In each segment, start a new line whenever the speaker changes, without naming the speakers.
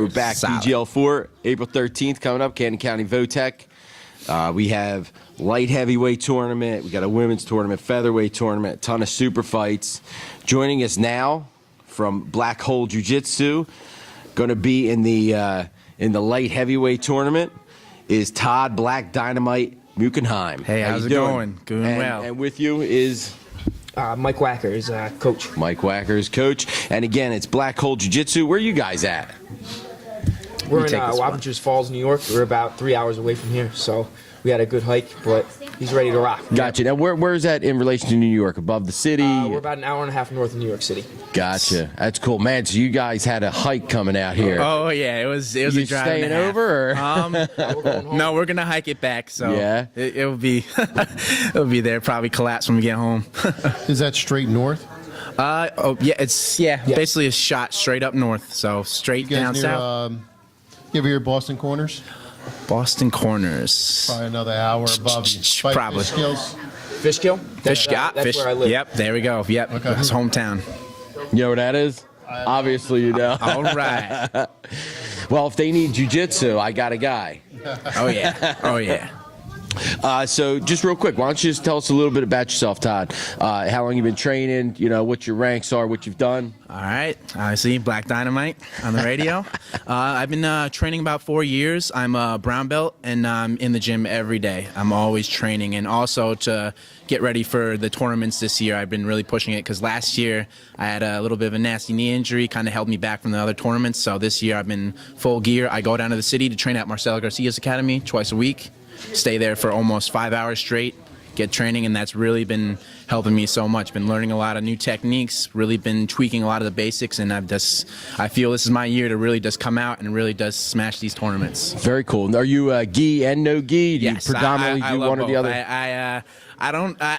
We're back.
Solid.
PGL 4, April 13th coming up, Canton County Votech. We have light heavyweight tournament. We got a women's tournament, featherweight tournament, a ton of super fights. Joining us now from Black Hole Jiu-Jitsu, going to be in the light heavyweight tournament, is Todd Black Dynamite Mueckenheim.
Hey, how's it going? Doing well.
And with you is
Mike Wacker is coach.
Mike Wacker is coach. And again, it's Black Hole Jiu-Jitsu. Where are you guys at?
We're in Wappingers Falls, New York. We're about 3 hours away from here, so we had a good hike, but he's ready to rock.
Gotcha. Now, where is that in relation to New York? Above the city?
We're about an hour and a half north of New York City.
Gotcha. That's cool, man. So you guys had a hike coming out here.
Oh yeah, it was
you
a drive.
Staying over? Or?
We're going home.
No, we're gonna hike it back. So
yeah,
it'll be it'll be there. Probably collapse when we get home.
Is that straight north?
Oh yeah, it's basically a shot straight up north. So straight
You guys
down
near,
south.
You ever hear Boston Corners?
Boston Corners.
Probably another hour above you. Fight
Probably.
Skills.
Fishkill?
That's
where I live.
Yep, there we go. Yep,
Okay.
That's hometown.
you know what that is? Obviously, you know.
All right.
Well, if they need jiu-jitsu, I got a guy.
Oh yeah. Oh yeah.
So just real quick, why don't you just tell us a little bit about yourself, Todd? How long you've been training, you know, what your ranks are, what you've done?
All right. Obviously, Black Dynamite on the radio. I've been training about 4 years. I'm a brown belt, and I'm in the gym every day. I'm always training. And also to get ready for the tournaments this year, I've been really pushing it because last year I had a little bit of a nasty knee injury, kind of held me back from the other tournaments. So this year I've been full gear. I go down to the city to train at Marcelo Garcia's academy twice a week. Stay there for almost 5 hours straight, get training, and that's really been helping me so much. Been learning a lot of new techniques, really been tweaking a lot of the basics, and I feel this is my year to really just come out and really just smash these tournaments.
Very cool. Are you gi and no gi? Do
Yes,
you predominantly
I
do
love
one or the
both.
other?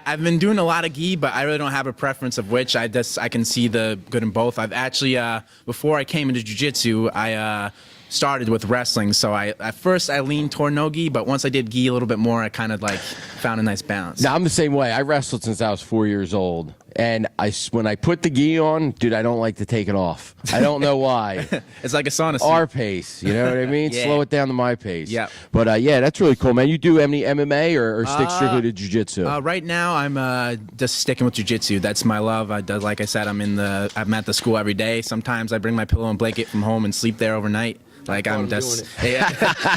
I've been doing a lot of gi, but I really don't have a preference of which. I can see the good in both. I've actually, before I came into jiu-jitsu, I started with wrestling, so at first I leaned toward no gi, but once I did gi a little bit more, I kind of like found a nice balance.
Now, I'm the same way. I wrestled since I was 4 years old, and when I put the gi on, dude, I don't like to take it off. I don't know why.
It's like a sauna suit.
Our pace, you know what I mean?
Yeah.
Slow it down to my pace.
Yep.
But yeah, that's really cool, man. You do any MMA or stick strictly to jiu-jitsu?
Right now, I'm just sticking with jiu-jitsu. That's my love. Like I said, I'm at the school every day. Sometimes I bring my pillow and blanket from home and sleep there overnight. Like I'm just,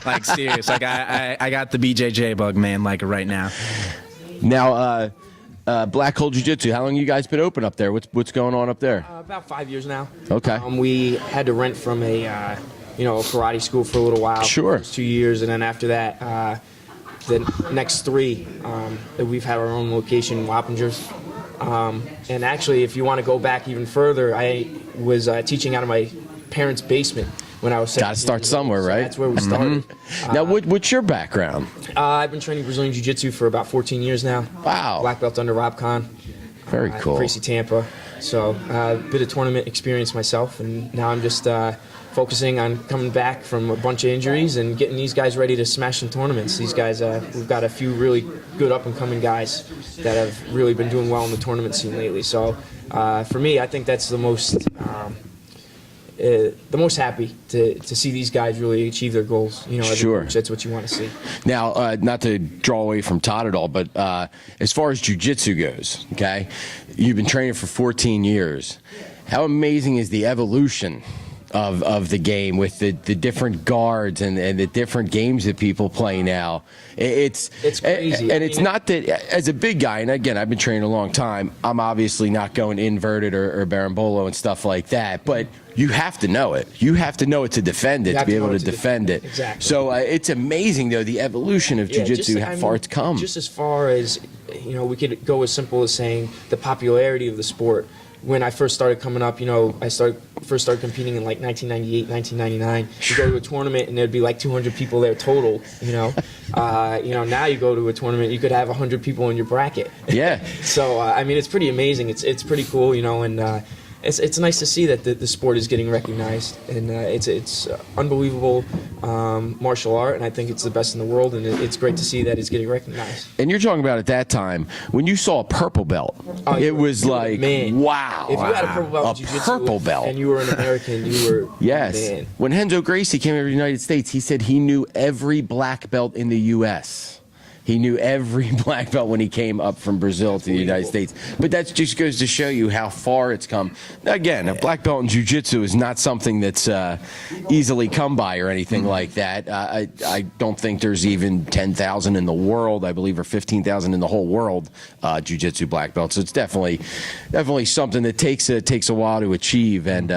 like serious. Like I got the BJJ bug, man. Like right now.
Now, Black Hole Jiu-Jitsu. How long you guys been open up there? What's going on up there?
About 5 years now.
Okay.
We had to rent from a karate school for a little while.
Sure.
It was 2 years, and then after that, the next three, we've had our own location in Wappingers. And actually, if you want to go back even further, I was teaching out of my parents' basement when I was 17.
Got to start somewhere, right?
So that's where we started.
Now, what's your background?
I've been training Brazilian Jiu-Jitsu for about 14 years now.
Wow.
Black belt under Rob Kahn.
Very cool.
Gracie Tampa. So a bit of tournament experience myself, and now I'm just focusing on coming back from a bunch of injuries and getting these guys ready to smash some tournaments. These guys, we've got a few really good up-and-coming guys that have really been doing well in the tournament scene lately. So for me, I think that's the most happy to see these guys really achieve their goals. You know,
Sure.
That's what you want to see.
Now, not to draw away from Todd at all, but as far as jiu-jitsu goes, okay, you've been training for 14 years. How amazing is the evolution of the game with the different guards and the different games that people play now? It's
crazy.
And it's not that, as a big guy, and again, I've been training a long time, I'm obviously not going inverted or berimbolo and stuff like that, but you have to know it. You have to know it to defend it, to be able to defend it.
Exactly.
So it's amazing, though, the evolution of jiu-jitsu, how far it's come.
Just as far as, we could go as simple as saying the popularity of the sport. When I first started coming up, I first started competing in like 1998, 1999. You go to a tournament and there'd be like 200 people there total. Now you go to a tournament, you could have 100 people in your bracket.
Yeah.
So it's pretty amazing. It's pretty cool, and it's nice to see that the sport is getting recognized, and it's unbelievable martial art, and I think it's the best in the world, and it's great to see that it's getting recognized.
And you're talking about at that time when you saw a purple belt, it was like,
man.
Wow.
If you had a purple belt in
a
jiu-jitsu
purple belt,
and you were an American, you were
yes.
man.
When Renzo Gracie came over to the United States, he said he knew every black belt in the U.S. He knew every black belt when he came up from Brazil to the United States. But that just goes to show you how far it's come. Now, again, a black belt in jiu-jitsu is not something that's easily come by or anything like that. I don't think there's even 10,000 in the world, I believe, or 15,000 in the whole world, jiu-jitsu black belts. So it's definitely something that takes a while to achieve. And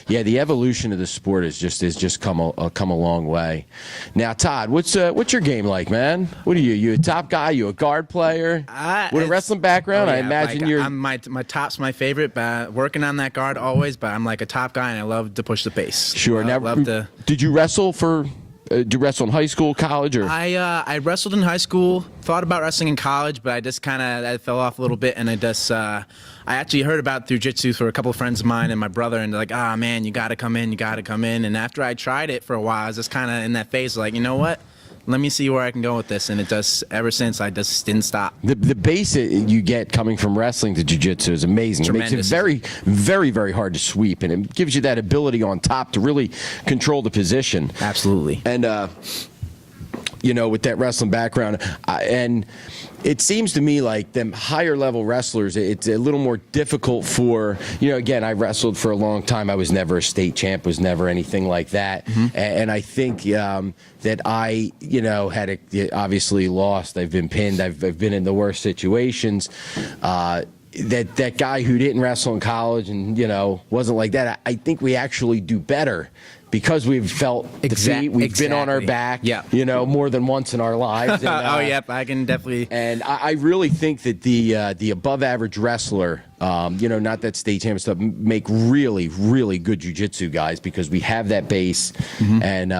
yeah, the evolution of the sport has just come a long way. Now, Todd, what's your game like, man? What are you? You a top guy? You a guard player? With a wrestling background? I imagine
like,
you're.
My top's my favorite, but working on that guard always. But I'm like a top guy, and I love to push the pace.
Sure. Now,
love to.
Did you wrestle for? Did you wrestle in high school, college, or?
I wrestled in high school. Thought about wrestling in college, but I just kind of fell off a little bit, and I actually heard about jiu-jitsu for a couple of friends of mine and my brother, and they're like, "Ah, man, you got to come in, you got to come in." And after I tried it for a while, I was just kind of in that phase, like, you know what? Let me see where I can go with this, and it just ever since I just didn't stop.
The base you get coming from wrestling to jiu-jitsu is amazing.
Tremendous.
It makes it very, very, very hard to sweep, and it gives you that ability on top to really control the position.
Absolutely.
And with that wrestling background, and it seems to me like them higher level wrestlers, it's a little more difficult for, again, I wrestled for a long time. I was never a state champ, was never anything like that. Mm-hmm. And I think that I, had obviously lost. I've been pinned. I've been in the worst situations. That guy who didn't wrestle in college and, wasn't like that, I think we actually do better because we've felt defeat. We've been on our back, more than once in our lives. And,
oh, yep, I can definitely.
And I really think that the above average wrestler, not that state champ stuff, make really, really good jiu-jitsu guys because we have that base and,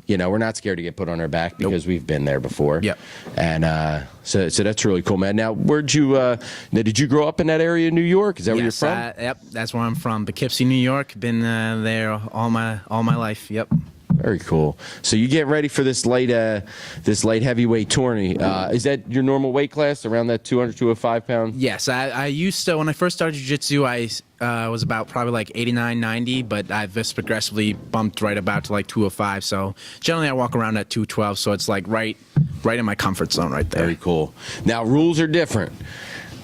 we're not scared to get put on our back because we've been there before.
Yep.
And so that's really cool, man. Now, did you grow up in that area in New York? Is that where you're from?
Yep, that's where I'm from. Poughkeepsie, New York. Been there all my life. Yep.
Very cool. So you get ready for this light heavyweight tourney. Is that your normal weight class, around that 200, 205 pound?
Yes, I used to, when I first started jiu-jitsu, I was about probably like 89, 90, but I've just progressively bumped right about to like 205. So generally I walk around at 212, so it's like right in my comfort zone right there.
Very cool. Now, rules are different.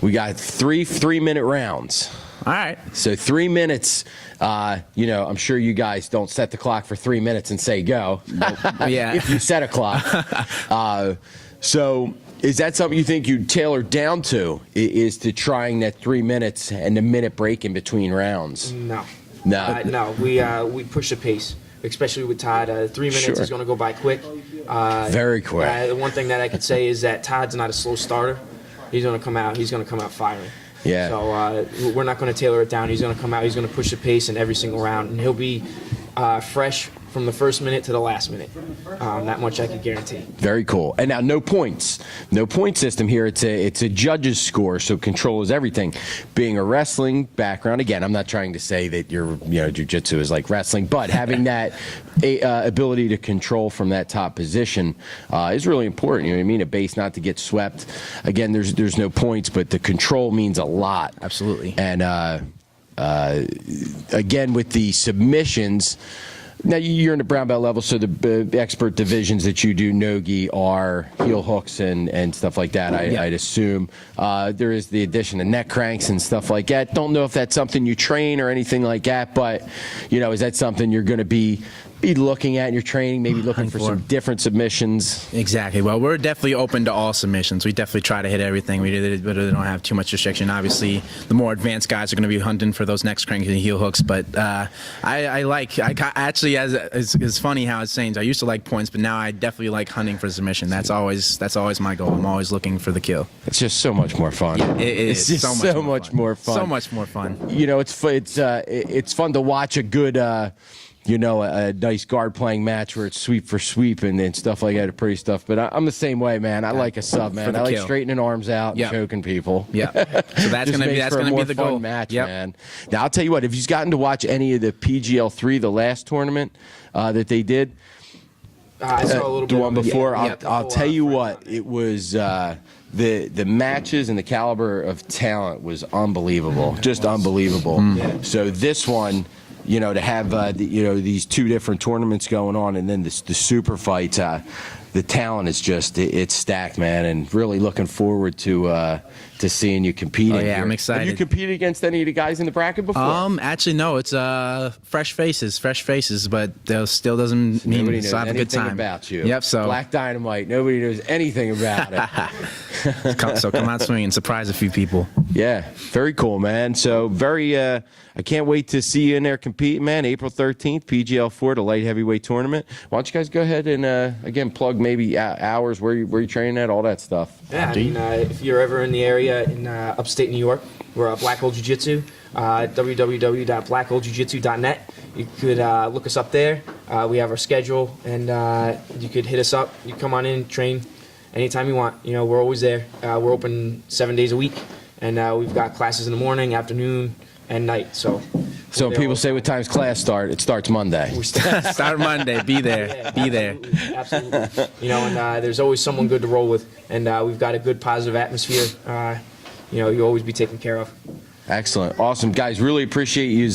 We got three-minute rounds.
All right.
So 3 minutes, I'm sure you guys don't set the clock for 3 minutes and say go.
Yeah.
If you set a clock. So is that something you think you'd tailor down to, is to trying that 3 minutes and the minute break in between rounds?
No.
No.
We push the pace, especially with Todd. 3 minutes is going to go by quick.
Very quick.
The one thing that I could say is that Todd's not a slow starter. He's going to come out firing.
Yeah.
So we're not going to tailor it down. He's going to come out. He's going to push the pace in every single round, and he'll be fresh from the first minute to the last minute. That much I can guarantee.
Very cool. And now, no points. No point system here. It's a judge's score, so control is everything. Being a wrestling background, again, I'm not trying to say that jiu-jitsu is like wrestling, but having that ability to control from that top position is really important. You know what I mean? A base not to get swept. Again, there's no points, but the control means a lot.
Absolutely.
And again, with the submissions, now you're in the brown belt level, so the expert divisions that you do, no-gi, are heel hooks and stuff like that, I'd assume. There is the addition of neck cranks and stuff like that. Don't know if that's something you train or anything like that, but, is that something you're going to be looking at in your training, maybe looking for some different submissions?
Exactly. Well, we're definitely open to all submissions. We definitely try to hit everything. We really don't have too much restriction. Obviously, the more advanced guys are going to be hunting for those neck cranks and heel hooks. But actually, as it's funny how it's saying, I used to like points, but now I definitely like hunting for submission. That's always my goal. I'm always looking for the kill.
It's just so much more fun.
Yeah, it is.
It's just so much more fun.
So much more fun.
It's fun to watch a good a nice guard playing match where it's sweep for sweep and stuff like that, pretty stuff. But I'm the same way, man. I like a sub, man. I like
kill.
straightening arms out and
Yep.
choking people.
Yeah. So that's
Just
gonna
makes for a
be
more
the
fun
goal.
match,
Yep.
man. Now I'll tell you what. If you've gotten to watch any of the PGL 3, the last tournament that they did,
I saw a little
the
bit
one
of it.
before,
Yeah,
I'll tell you what. It was the matches and the caliber of talent was unbelievable, just unbelievable. So this one, to have these two different tournaments going on, and then the super fights, the talent is just it's stacked, man, and really looking forward to seeing you competing.
Oh, yeah,
here.
I'm excited.
Have you competed against any of the guys in the bracket before?
Actually, no. It's fresh faces, but that still doesn't mean
Nobody
we
knows
still have a good
anything
time.
about you.
Yep. So
Black Dynamite. Nobody knows anything about it.
come out swinging, surprise a few people.
Yeah, very cool, man. So I can't wait to see you in there competing, man. April 13th, PGL 4, the light heavyweight tournament. Why don't you guys go ahead and again plug maybe hours where you training at, all that stuff.
Yeah, I mean, if you're ever in the area in upstate New York, we're at Black Hole Jiu-Jitsu, www.blackholejiujitsu.net. You could look us up there. We have our schedule, and you could hit us up. You come on in, train anytime you want. We're always there. We're open 7 days a week, and we've got classes in the morning, afternoon, and night. So
People say what time's class start? It starts Monday.
we start.
Start Monday. Be there.
Yeah,
Be there.
absolutely. And there's always someone good to roll with, and we've got a good positive atmosphere. You'll always be taken care of.
Excellent. Awesome. Guys, really appreciate you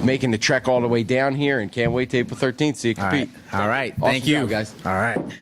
making the trek all the way down here, and can't wait to April 13th. See you
All
compete.
right. All right.
Awesome
Thank you,
job, guys.
All right.